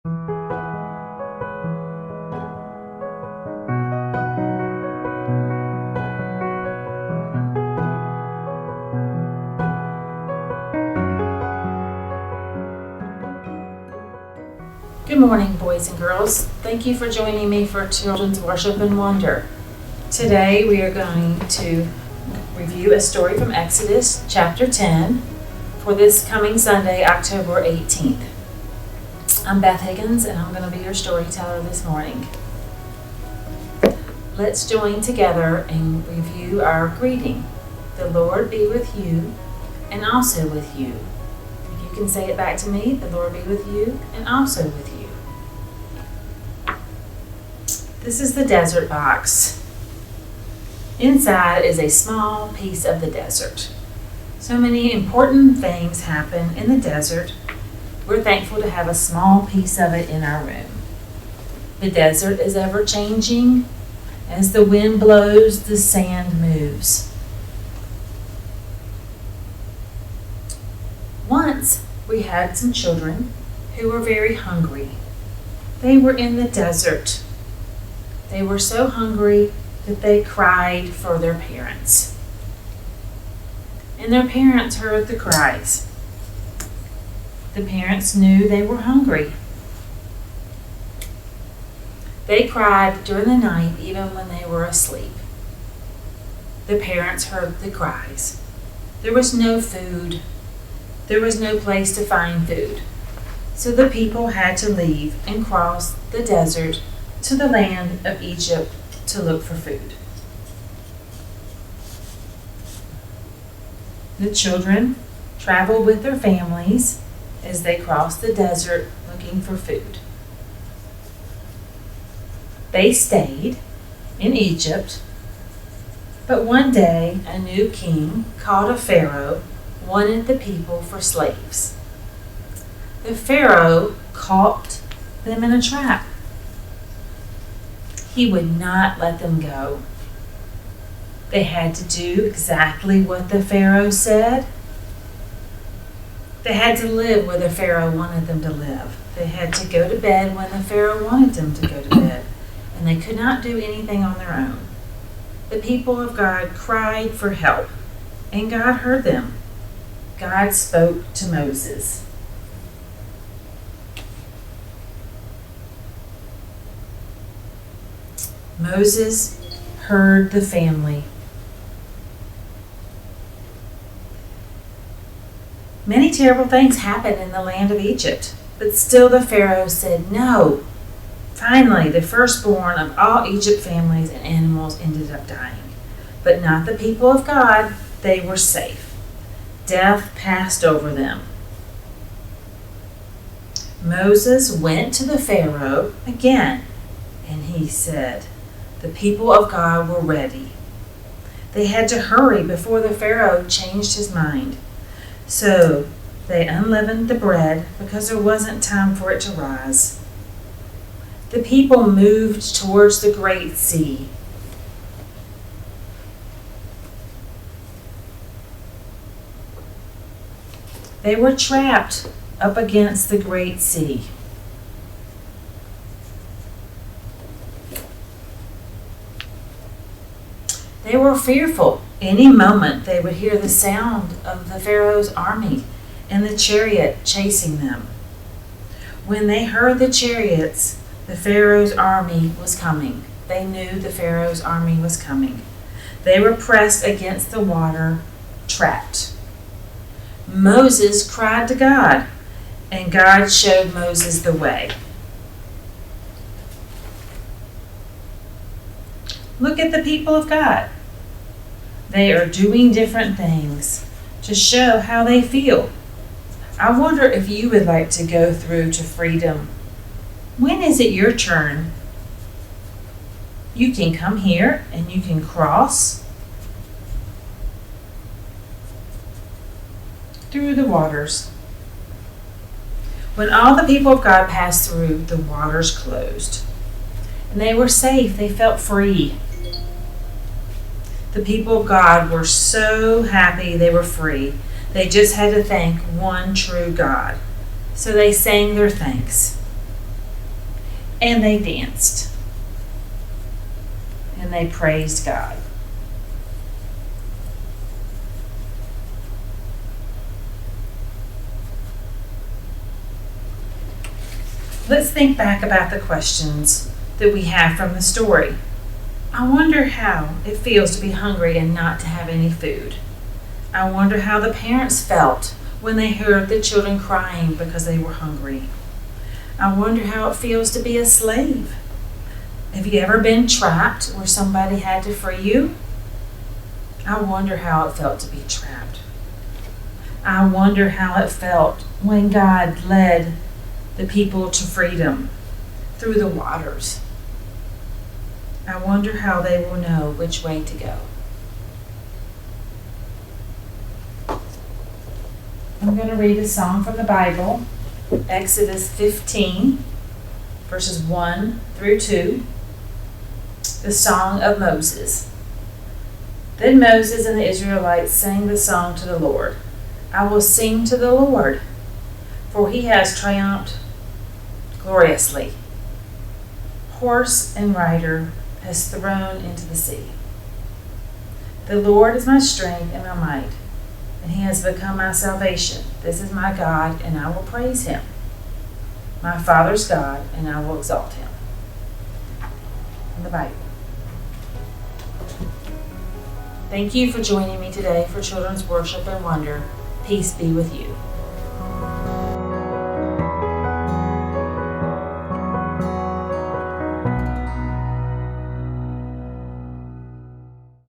Good morning, boys and girls. Thank you for joining me for Children's Worship and Wonder. Today we are going to review a story from Exodus chapter 10 for this coming Sunday, October 18th. I'm Beth Higgins and I'm going to be your storyteller this morning. Let's join together and review our greeting. The Lord be with you and also with you. If you can say it back to me, the Lord be with you and also with you. This is the desert box. Inside is a small piece of the desert. So many important things happen in the desert. We're thankful to have a small piece of it in our room. The desert is ever changing. As the wind blows, the sand moves. Once we had some children who were very hungry. They were in the desert. They were so hungry that they cried for their parents. And their parents heard the cries. The parents knew they were hungry. They cried during the night even when they were asleep. The parents heard the cries. There was no food. There was no place to find food. So the people had to leave and cross the desert to the land of Egypt to look for food. The children traveled with their families as they crossed the desert looking for food. They stayed in Egypt, but one day a new king called a Pharaoh wanted the people for slaves. The Pharaoh caught them in a trap. He would not let them go. They had to do exactly what the Pharaoh said. They had to live where the Pharaoh wanted them to live. They had to go to bed when the Pharaoh wanted them to go to bed. And they could not do anything on their own. The people of God cried for help, and God heard them. God spoke to Moses. Moses heard the family. Many terrible things happened in the land of Egypt, but still the Pharaoh said no. Finally, the firstborn of all Egypt families and animals ended up dying, but not the people of God. They were safe. Death passed over them. Moses went to the Pharaoh again, and he said, the people of God were ready. They had to hurry before the Pharaoh changed his mind. So they unleavened the bread because there wasn't time for it to rise. The people moved towards the Great Sea. They were trapped up against the Great Sea. They were fearful. Any moment they would hear the sound of the Pharaoh's army and the chariot chasing them. When they heard the chariots, the Pharaoh's army was coming. They knew the Pharaoh's army was coming. They were pressed against the water, trapped. Moses cried to God, and God showed Moses the way. Look at the people of God. They are doing different things to show how they feel. I wonder if you would like to go through to freedom. When is it your turn? You can come here and you can cross through the waters. When all the people of God passed through, the waters closed. And they were safe. They felt free. The people of God were so happy they were free. They just had to thank one true God. So they sang their thanks. And they danced. And they praised God. Let's think back about the questions that we have from the story. I wonder how it feels to be hungry and not to have any food. I wonder how the parents felt when they heard the children crying because they were hungry. I wonder how it feels to be a slave. Have you ever been trapped where somebody had to free you? I wonder how it felt to be trapped. I wonder how it felt when God led the people to freedom through the waters. I wonder how they will know which way to go. I'm going to read a song from the Bible, Exodus 15, verses 1 through 2, the Song of Moses. Then Moses and the Israelites sang the song to the Lord. I will sing to the Lord, for he has triumphed gloriously. Horse and rider has thrown into the sea. The Lord is my strength and my might, and he has become my salvation. This is my God, and I will praise him. My Father's God, and I will exalt him. In the Bible. Thank you for joining me today for Children's Worship and Wonder. Peace be with you.